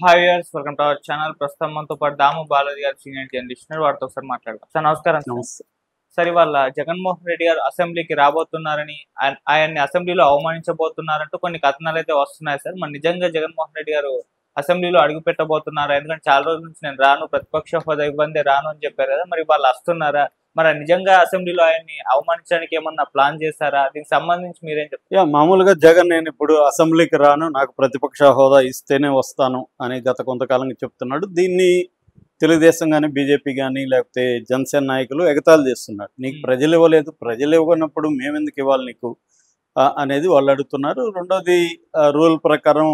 Hi viewers, welcome to our channel. ప్రస్తుతం మనతో పాటు దాము బాలాజీ గారు సీనియర్ జర్నలిస్ట్ వారితో ఒకసారి మాట్లాడదాం. సార్ నమస్కారం. నమస్తే. సార్ ఇవాళ జగన్మోహన్ రెడ్డి గారు అసెంబ్లీకి రాబోతున్నారని, ఆయన్ని అసెంబ్లీలో అవమానించబోతున్నారంటూ కొన్ని కథనాలు అయితే వస్తున్నాయి సార్. మరి నిజంగా జగన్మోహన్ రెడ్డి గారు అసెంబ్లీలో అడుగు పెట్టబోతున్నారా? ఎందుకంటే చాలా రోజుల నుంచి నేను రాను, ప్రతిపక్ష హోదా ఇబ్బంది రాను అని చెప్పారు కదా, మరి వాళ్ళు వస్తున్నారా? మరి నిజంగా అసెంబ్లీలో ఆయన్ని అవమానించడానికి ఏమన్నా ప్లాన్ చేశారా? దీనికి సంబంధించి మీరేం చెప్తారు? మామూలుగా జగన్ నేను ఇప్పుడు అసెంబ్లీకి రాను, నాకు ప్రతిపక్ష హోదా ఇస్తేనే వస్తాను అని గత కొంతకాలంగా చెప్తున్నాడు. దీన్ని తెలుగుదేశం కానీ బీజేపీ కానీ లేకపోతే జనసేన నాయకులు ఎగతాళి చేస్తున్నారు. నీకు ప్రజలు ఇవ్వలేదు, ప్రజలు ఇవ్వనప్పుడు మేమెందుకు ఇవ్వాలి నీకు అనేది వాళ్ళు అడుగుతున్నారు. రెండోది రూల్ ప్రకారం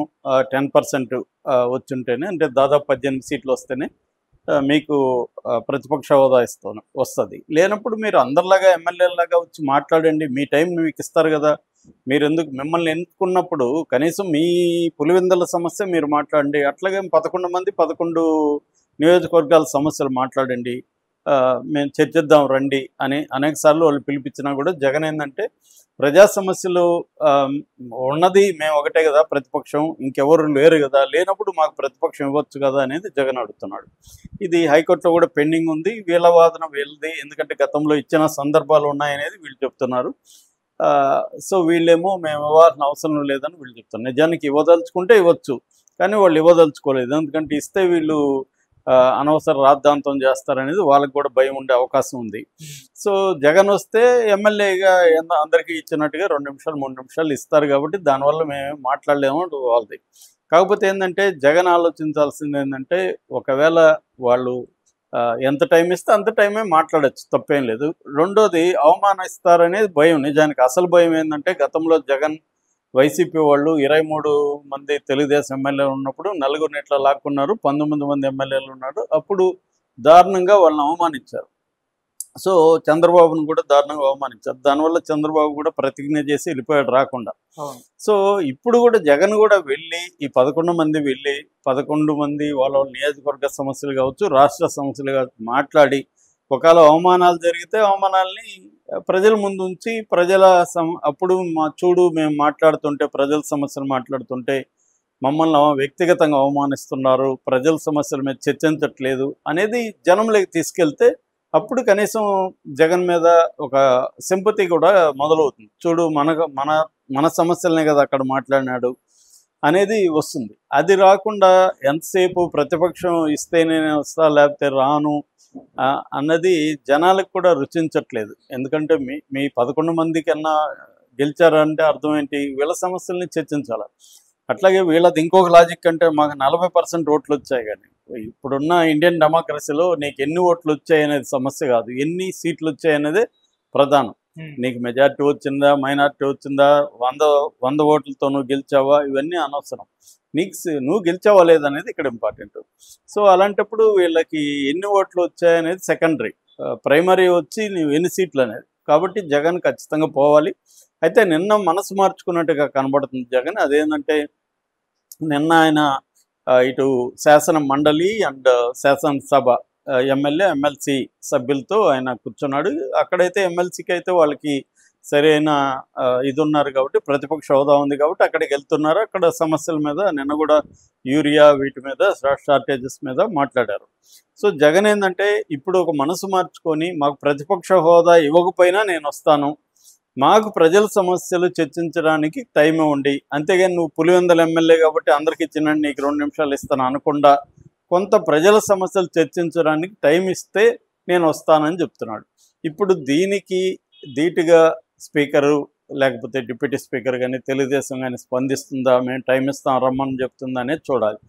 10% వచ్చుంటేనే, అంటే దాదాపు 18 సీట్లు వస్తేనే మీకు ప్రతిపక్ష హోదా వస్తుంది. లేనప్పుడు మీరు అందరిలాగా ఎమ్మెల్యేలాగా వచ్చి మాట్లాడండి, మీ టైం మీకు ఇస్తారు కదా. మీరు ఎందుకు మిమ్మల్ని ఎన్నుకున్నప్పుడు కనీసం మీ పులివెందుల సమస్య మీరు మాట్లాడండి. అట్లాగే 11 మంది 11 నియోజకవర్గాల సమస్యలు మాట్లాడండి, మేము చర్చిద్దాం రండి అని అనేక సార్లు వాళ్ళు పిలిపించినా కూడా జగన్ ఏంటంటే ప్రజా సమస్యలు ఉన్నది మేము ఒకటే కదా ప్రతిపక్షం, ఇంకెవరు లేరు కదా, లేనప్పుడు మాకు ప్రతిపక్షం ఇవ్వచ్చు కదా అనేది జగన్ అడుగుతున్నాడు. ఇది హైకోర్టులో కూడా పెండింగ్ ఉంది. వీళ్ళ వాదన వీళ్ళది, ఎందుకంటే గతంలో ఇచ్చిన సందర్భాలు ఉన్నాయనేది వీళ్ళు చెప్తున్నారు. సో వీళ్ళేమో మేము ఇవ్వాల్సిన అవసరం లేదని వీళ్ళు చెప్తున్నారు. నిజానికి ఇవ్వదలుచుకుంటే ఇవ్వచ్చు, కానీ వాళ్ళు ఇవ్వదలుచుకోలేదు. ఎందుకంటే ఇస్తే వీళ్ళు అనవసర రాద్ధాంతం చేస్తారనేది వాళ్ళకి కూడా భయం ఉండే అవకాశం ఉంది. సో జగన్ వస్తే ఎమ్మెల్యేగా అందరికీ ఇచ్చినట్టుగా 2 నిమిషాలు 3 నిమిషాలు ఇస్తారు కాబట్టి దానివల్ల మేము మాట్లాడలేము వాళ్ళది. కాకపోతే ఏంటంటే జగన్ ఆలోచించాల్సింది ఏంటంటే, ఒకవేళ వాళ్ళు ఎంత టైం ఇస్తే అంత టైమే మాట్లాడచ్చు, తప్పేం లేదు. రెండోది అవమానిస్తారనేది భయం. నిజానికి అసలు భయం ఏంటంటే, గతంలో జగన్ వైసీపీ వాళ్ళు 23 మంది తెలుగుదేశం ఎమ్మెల్యేలు ఉన్నప్పుడు 4 ఇట్లా లాక్కున్నారు, 19 మంది ఎమ్మెల్యేలు ఉన్నారు. అప్పుడు దారుణంగా వాళ్ళని అవమానించారు. సో చంద్రబాబును కూడా దారుణంగా అవమానించారు. దానివల్ల చంద్రబాబు కూడా ప్రతిజ్ఞ చేసి వెళ్ళిపోయాడు రాకుండా. సో ఇప్పుడు కూడా జగన్ కూడా వెళ్ళి ఈ 11 మంది వెళ్ళి 11 మంది వాళ్ళ నియోజకవర్గ సమస్యలు కావచ్చు, రాష్ట్ర సమస్యలు కావచ్చు మాట్లాడి, ఒకవేళ అవమానాలు జరిగితే అవమానాల్ని ప్రజల ముందు ఉంచి అప్పుడు చూడు మేము మాట్లాడుతుంటే, ప్రజల సమస్యలు మాట్లాడుతుంటే మమ్మల్ని వ్యక్తిగతంగా అవమానిస్తున్నారు, ప్రజల సమస్యల మీద చర్చించట్లేదు అనేది జనంలోకి తీసుకెళ్తే అప్పుడు కనీసం జగన్ మీద ఒక సింపతి కూడా మొదలవుతుంది. చూడు మన సమస్యలనే కదా అక్కడ మాట్లాడినాడు అనేది వస్తుంది. అది రాకుండా ఎంతసేపు ప్రతిపక్షం ఇస్తే నేను వస్తా లేకపోతే రాను అన్నది జనాలకు కూడా రుచించట్లేదు. ఎందుకంటే మీ 11 మంది కన్నా గెలిచారంటే అర్థం ఏంటి, వీళ్ళ సమస్యల్ని చర్చించాలి. అట్లాగే వీళ్ళది ఇంకొక లాజిక్ అంటే, మాకు 40% ఓట్లు వచ్చాయి, కానీ ఇప్పుడున్న ఇండియన్ డెమోక్రసీలో నీకు ఎన్ని ఓట్లు వచ్చాయి అనేది సమస్య కాదు, ఎన్ని సీట్లు వచ్చాయి అనేది ప్రధానం. నీకు మెజారిటీ వచ్చిందా, మైనారిటీ వచ్చిందా, 100 ఓట్లతో నువ్వు గెలిచావా, ఇవన్నీ అనవసరం. నువ్వు గెలిచావా లేదనేది ఇక్కడ ఇంపార్టెంట్. సో అలాంటప్పుడు వీళ్ళకి ఎన్ని ఓట్లు వచ్చాయనేది సెకండరీ, ప్రైమరీ వచ్చి నువ్వు ఎన్ని సీట్లు అనేది. కాబట్టి జగన్ ఖచ్చితంగా పోవాలి. అయితే నిన్న మనసు మార్చుకున్నట్టుగా కనబడుతుంది జగన్. అదేంటంటే, నిన్న ఆయన ఇటు శాసన మండలి అండ్ శాసనసభ ఎమ్మెల్యే ఎమ్మెల్సీ సభ్యులతో ఆయన కూర్చున్నాడు. అక్కడైతే ఎమ్మెల్సీకి అయితే వాళ్ళకి సరైన ఇది ఉన్నారు కాబట్టి, ప్రతిపక్ష హోదా ఉంది కాబట్టి అక్కడికి వెళ్తున్నారు. అక్కడ సమస్యల మీద నిన్న కూడా యూరియా వీటి మీద షార్టేజెస్ మీద మాట్లాడారు. సో జగన్ ఏంటంటే ఇప్పుడు ఒక మనసు మార్చుకొని, మాకు ప్రతిపక్ష హోదా ఇవ్వకపోయినా నేను వస్తాను, మాకు ప్రజల సమస్యలు చర్చించడానికి టైం ఇవ్వండి, అంతేగాని నువ్వు పులివెందుల ఎమ్మెల్యే కాబట్టి అందరికి ఇచ్చినండి నీకు 2 నిమిషాలు ఇస్తాను అనకుండా, కొంత ప్రజల సమస్యలు చర్చించడానికి టైం ఇస్తే నేను వస్తానని చెప్తున్నాడు. ఇప్పుడు దీనికి ధీటుగా స్పీకరు లేకపోతే డిప్యూటీ స్పీకర్ కానీ తెలుగుదేశం కానీ స్పందిస్తుందా, మేము టైం ఇస్తాం రమ్మని చెప్తుందా అనేది చూడాలి.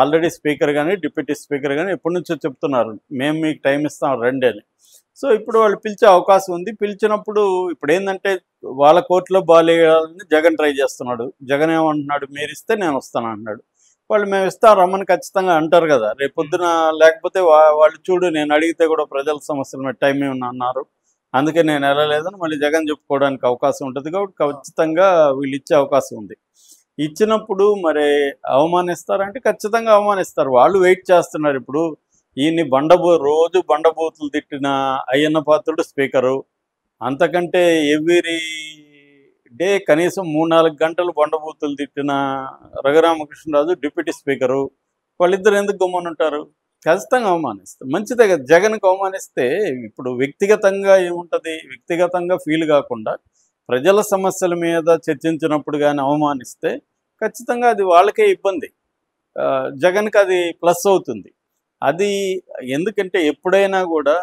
ఆల్రెడీ స్పీకర్ కానీ డిప్యూటీ స్పీకర్ కానీ ఎప్పటి నుంచో చెప్తున్నారు మేము మీకు టైం ఇస్తాం రండి అని. సో ఇప్పుడు వాళ్ళు పిలిచే అవకాశం ఉంది. పిలిచినప్పుడు ఇప్పుడు ఏంటంటే, వాళ్ళ కోర్టులో బాలేయాలని జగన్ ట్రై చేస్తున్నాడు. జగన్ ఏమంటున్నాడు, మీరు ఇస్తే నేను వస్తాను అంటున్నాడు. వాళ్ళు మేము ఇస్తాం రమ్మని ఖచ్చితంగా అంటారు కదా రేపొద్దున. లేకపోతే వాళ్ళు చూడు నేను అడిగితే కూడా ప్రజల సమస్యల మీద టైం ఏమన్నా అన్నారు, అందుకే నేను వెళ్ళలేదని మళ్ళీ జగన్ చెప్పుకోవడానికి అవకాశం ఉంటుంది. కాబట్టి ఖచ్చితంగా వీళ్ళు ఇచ్చే అవకాశం ఉంది. ఇచ్చినప్పుడు మరి అవమానిస్తారంటే ఖచ్చితంగా అవమానిస్తారు. వాళ్ళు వెయిట్ చేస్తున్నారు. ఇప్పుడు ఈయన్ని రోజు బండబూతులు తిట్టిన అయ్యన్న పాత్రుడు స్పీకరు, అంతకంటే ఎవ్రీ డే కనీసం 3-4 గంటలు బండబూతులు తిట్టిన రఘురామకృష్ణరాజు డిప్యూటీ స్పీకరు, వాళ్ళిద్దరు ఎందుకు గమ్మున ఉంటారు? ఖచ్చితంగా అవమానిస్తారు. మంచిదే కదా, జగన్కి అవమానిస్తే ఇప్పుడు వ్యక్తిగతంగా ఏముంటుంది, వ్యక్తిగతంగా ఫీల్ కాకుండా ప్రజల సమస్యల మీద చర్చించినప్పుడు కానీ అవమానిస్తే ఖచ్చితంగా అది వాళ్ళకే ఇబ్బంది. జగన్కి అది ప్లస్ అవుతుంది. అది ఎందుకంటే ఎప్పుడైనా కూడా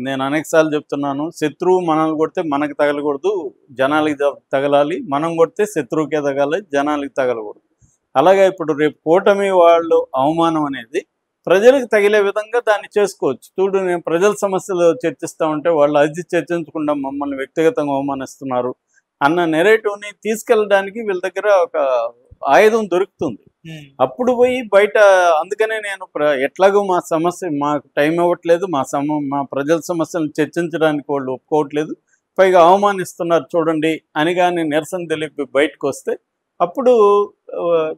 నేను అనేకసార్లు చెప్తున్నాను, శత్రువు మనల్ని కొడితే మనకు తగలకూడదు, జనాలకి తగలాలి, మనం కొడితే శత్రువుకే తగలాలి, జనాలకి తగలకూడదు. అలాగే ఇప్పుడు రేపు కూటమి వాళ్ళు అవమానం అనేది ప్రజలకు తగిలే విధంగా దాన్ని చేసుకోవచ్చు. చూడు, నేను ప్రజల సమస్యలు చర్చిస్తూ ఉంటే వాళ్ళు అది చర్చించకుండా మమ్మల్ని వ్యక్తిగతంగా అవమానిస్తున్నారు అన్న నెరేటివ్ని తీసుకెళ్ళడానికి వీళ్ళ దగ్గర ఒక ఆయుధం దొరుకుతుంది. అప్పుడు పోయి బయట, అందుకనే నేను ఎట్లాగో మా సమస్య మాకు టైం ఇవ్వట్లేదు, మా ప్రజల సమస్యలను చర్చించడానికి వాళ్ళు ఒప్పుకోవట్లేదు, పైగా అవమానిస్తున్నారు చూడండి అని కానీ నిరసన తెలిపి బయటకు వస్తే అప్పుడు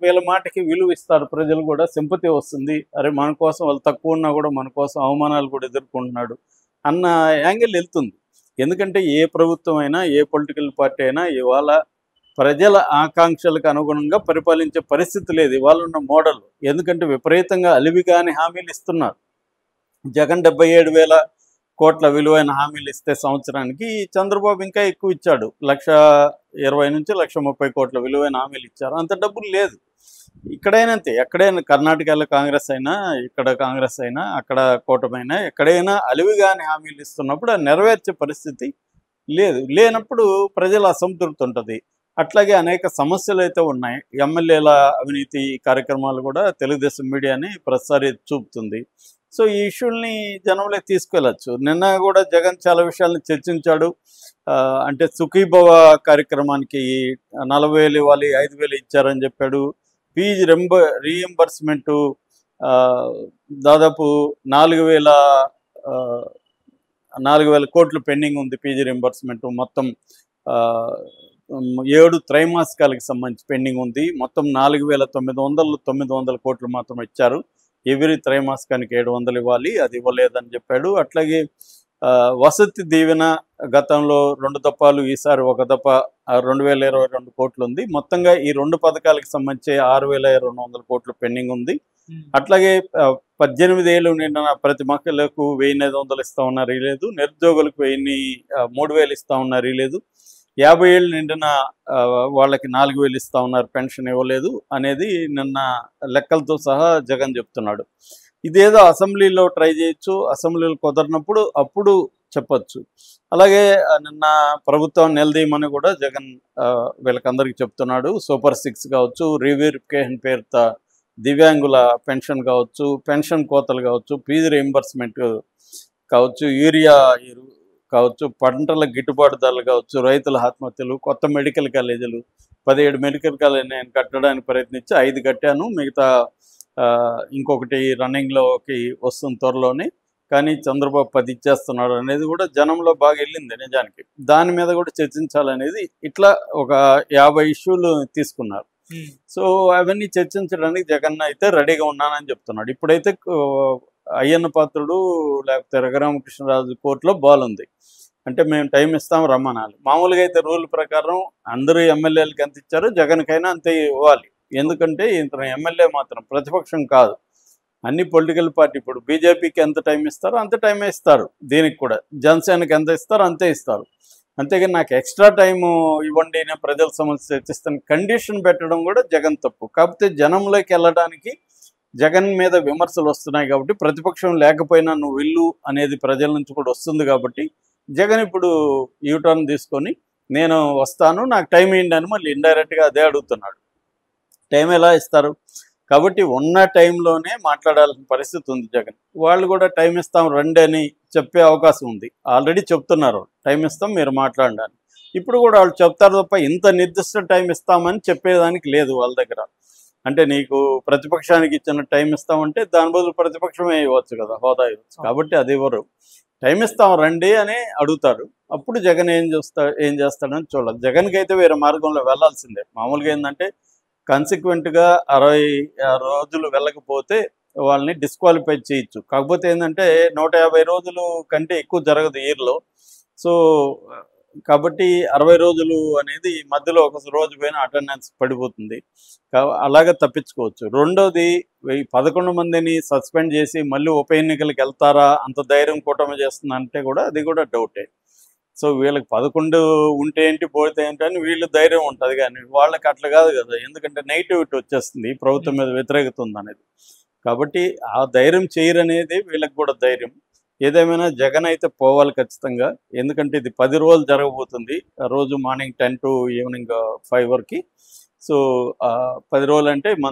వీళ్ళ మాటకి విలువ ఇస్తారు ప్రజలు కూడా, సింపతి వస్తుంది. అరే మన కోసం వాళ్ళు తక్కువ ఉన్నా కూడా మన కోసం అవమానాలు కూడా ఎదుర్కొంటున్నాడు అన్న యాంగిల్ వెళ్తుంది. ఎందుకంటే ఏ ప్రభుత్వం అయినా, ఏ పొలిటికల్ పార్టీ అయినా ఇవాళ ప్రజల ఆకాంక్షలకు అనుగుణంగా పరిపాలించే పరిస్థితి లేదు ఇవాళ ఉన్న మోడల్. ఎందుకంటే విపరీతంగా అలివిగాని హామీలు ఇస్తున్నారు. జగన్ 77,000 కోట్ల విలువైన హామీలు ఇస్తే సంవత్సరానికి, చంద్రబాబు ఇంకా ఎక్కువ ఇచ్చాడు, 1,20,000 నుంచి 1,30,000 కోట్ల విలువైన హామీలు ఇచ్చారు. అంత డబ్బులు లేదు. ఇక్కడైనా అంతే, ఎక్కడైనా కర్ణాటకలో కాంగ్రెస్ అయినా, ఇక్కడ కాంగ్రెస్ అయినా, అక్కడ కూటమైనా, ఎక్కడైనా అలివిగాని హామీలు ఇస్తున్నప్పుడు అది నెరవేర్చే పరిస్థితి లేదు. లేనప్పుడు ప్రజల అసంతృప్తి ఉంటుంది. అట్లాగే అనేక సమస్యలు అయితే ఉన్నాయి. ఎమ్మెల్యేల అవినీతి కార్యక్రమాలు కూడా తెలుగుదేశం మీడియాని ప్రతిసారి చూపుతుంది. సో ఈ ఇష్యూల్ని జనంలోకి తీసుకెళ్ళచ్చు. నిన్న కూడా జగన్ చాలా విషయాలను చర్చించాడు. అంటే సుఖీభవ కార్యక్రమానికి 40,000 ఇవ్వాలి, 5,000 ఇచ్చారని చెప్పాడు. ఫీజు రీఎంబర్స్మెంటు దాదాపు 4,000 కోట్లు పెండింగ్ ఉంది. ఫీజు రీఎంబర్స్మెంట్ మొత్తం 7 త్రైమాసికాలకు సంబంధించి పెండింగ్ ఉంది. మొత్తం 4,900 కోట్లు మాత్రం ఇచ్చారు. ఎవరి త్రైమాసికానికి 700 ఇవ్వాలి, అది ఇవ్వలేదని చెప్పాడు. అట్లాగే వసతి దీవెన గతంలో 2 దఫాలు, ఈసారి 1 దఫ 2,022 కోట్లు ఉంది. మొత్తంగా ఈ 2 పథకాలకు సంబంధించి 6,200 కోట్లు పెండింగ్ ఉంది. అట్లాగే 18 ఏళ్ళు నిండిన ప్రతి మహిళలకు 1,500 ఇస్తా ఉన్నారు, ఇలేదు. నిరుద్యోగులకు 3,000 ఇస్తా ఉన్నారు, ఇలేదు. 50 ఏళ్ళు నిండిన వాళ్ళకి 4,000 ఇస్తా ఉన్నారు, పెన్షన్ ఇవ్వలేదు అనేది నిన్న లెక్కలతో సహా జగన్ చెప్తున్నాడు. ఇదేదో అసెంబ్లీలో ట్రై చేయొచ్చు, అసెంబ్లీలో కుదరినప్పుడు అప్పుడు చెప్పచ్చు. అలాగే నిన్న ప్రభుత్వం నిలదీయమని కూడా జగన్ వీళ్ళకందరికీ చెప్తున్నాడు. సూపర్ 6 కావచ్చు, రీవెరిఫికేషన్ పేరుతో దివ్యాంగుల పెన్షన్ కావచ్చు, పెన్షన్ కోతలు కావచ్చు, ఫీజు రీఎంబర్స్మెంట్ కావచ్చు, యూరియా కావచ్చు, పంటల గిట్టుబాటు ధరలు కావచ్చు, రైతుల ఆత్మహత్యలు, కొత్త మెడికల్ కాలేజీలు, 17 మెడికల్ కాలేజీ నేను కట్టడానికి ప్రయత్నించి 5 కట్టాను, మిగతా ఇంకొకటి రన్నింగ్లోకి వస్తుంది త్వరలోనే, కానీ చంద్రబాబు 10 ఇచ్చేస్తున్నాడు అనేది కూడా జనంలో బాగా వెళ్ళింది నిజానికి. దాని మీద కూడా చర్చించాలనేది ఇట్లా ఒక 50 ఇష్యూలు తీసుకున్నారు. సో అవన్నీ చర్చించడానికి జగన్ అయితే రెడీగా ఉన్నానని చెప్తున్నాడు. ఇప్పుడైతే అయ్యన్న పాత్రుడు లేకపోతే రఘురామకృష్ణరాజు కోర్టులో బాగుంది. అంటే మేము టైం ఇస్తాం రమ్మనాలి. మామూలుగా అయితే రూల్ ప్రకారం అందరూ ఎమ్మెల్యేలకు ఎంత ఇచ్చారో జగన్కైనా అంతే ఇవ్వాలి. ఎందుకంటే ఇతను ఎమ్మెల్యే మాత్రం ప్రతిపక్షం కాదు. అన్ని పొలిటికల్ పార్టీ ఇప్పుడు బీజేపీకి ఎంత టైం ఇస్తారో అంత టైమే ఇస్తారు, దీనికి కూడా జనసేనకి ఎంత ఇస్తారో అంతే ఇస్తారు. అంతేగాని నాకు ఎక్స్ట్రా టైము ఇవ్వండి, నేను ప్రజల సమస్య చర్చిస్తాను కండిషన్ పెట్టడం కూడా జగన్ తప్పు. కాకపోతే జనంలోకి వెళ్ళడానికి జగన్ మీద విమర్శలు వస్తున్నాయి కాబట్టి, ప్రతిపక్షం లేకపోయినా నువ్వు వెళ్ళు అనేది ప్రజల నుంచి కూడా వస్తుంది కాబట్టి జగన్ ఇప్పుడు యూటర్న్ తీసుకొని నేను వస్తాను, నాకు టైం ఏంటి అని మళ్ళీ ఇండైరెక్ట్గా అదే అడుగుతున్నాడు. టైం ఎలా ఇస్తారు? కాబట్టి ఉన్న టైంలోనే మాట్లాడాల్సిన పరిస్థితి ఉంది జగన్. వాళ్ళు కూడా టైం ఇస్తాం రండి అని చెప్పే అవకాశం ఉంది. ఆల్రెడీ చెప్తున్నారు టైం ఇస్తాం మీరు మాట్లాడడానికి. ఇప్పుడు కూడా వాళ్ళు చెప్తారు తప్ప ఇంత నిర్దిష్ట టైం ఇస్తామని చెప్పేదానికి లేదు వాళ్ళ దగ్గర. అంటే నీకు ప్రతిపక్షానికి ఇచ్చిన టైం ఇస్తామంటే దాని బదులు ప్రతిపక్షమే ఇవ్వచ్చు కదా, హోదా ఇవ్వచ్చు. కాబట్టి అది ఇవ్వరు. టైం ఇస్తాం రండి అని అడుగుతారు. అప్పుడు జగన్ ఏం చేస్తాడని చూడాలి. జగన్కి అయితే వేరే మార్గంలో వెళ్లాల్సిందే. మామూలుగా ఏంటంటే కాన్సిక్వెంట్గా 60 రోజులు వెళ్ళకపోతే వాళ్ళని డిస్క్వాలిఫై చేయొచ్చు. కాకపోతే ఏంటంటే 150 రోజులు కంటే ఎక్కువ జరగదు ఇయర్లో. సో కాబట్టి 60 రోజులు అనేది మధ్యలో ఒక రోజు పోయిన అటెండెన్స్ పడిపోతుంది. అలాగే తప్పించుకోవచ్చు. రెండోది 11 మందిని సస్పెండ్ చేసి మళ్ళీ ఉప ఎన్నికలకు వెళ్తారా, అంత ధైర్యం కూటమి చేస్తుందంటే కూడా అది కూడా డౌటే. సో వీళ్ళకి 11 ఉంటే ఏంటి, పోతే ఏంటి అని వీళ్ళు ధైర్యం ఉంటుంది, కానీ వాళ్ళకి అట్లా కాదు కదా. ఎందుకంటే నెగిటివిటీ వచ్చేస్తుంది, ప్రభుత్వం మీద వ్యతిరేకత ఉందనేది. కాబట్టి ఆ ధైర్యం చేయరనేది వీళ్ళకి కూడా ధైర్యం. ఏదేమైనా జగన్ అయితే పోవాలి ఖచ్చితంగా. ఎందుకంటే ఇది 10 రోజులు జరగబోతుంది, రోజు మార్నింగ్ 10 to ఈవినింగ్ 5 వరకు. సో 10 రోజులు అంటే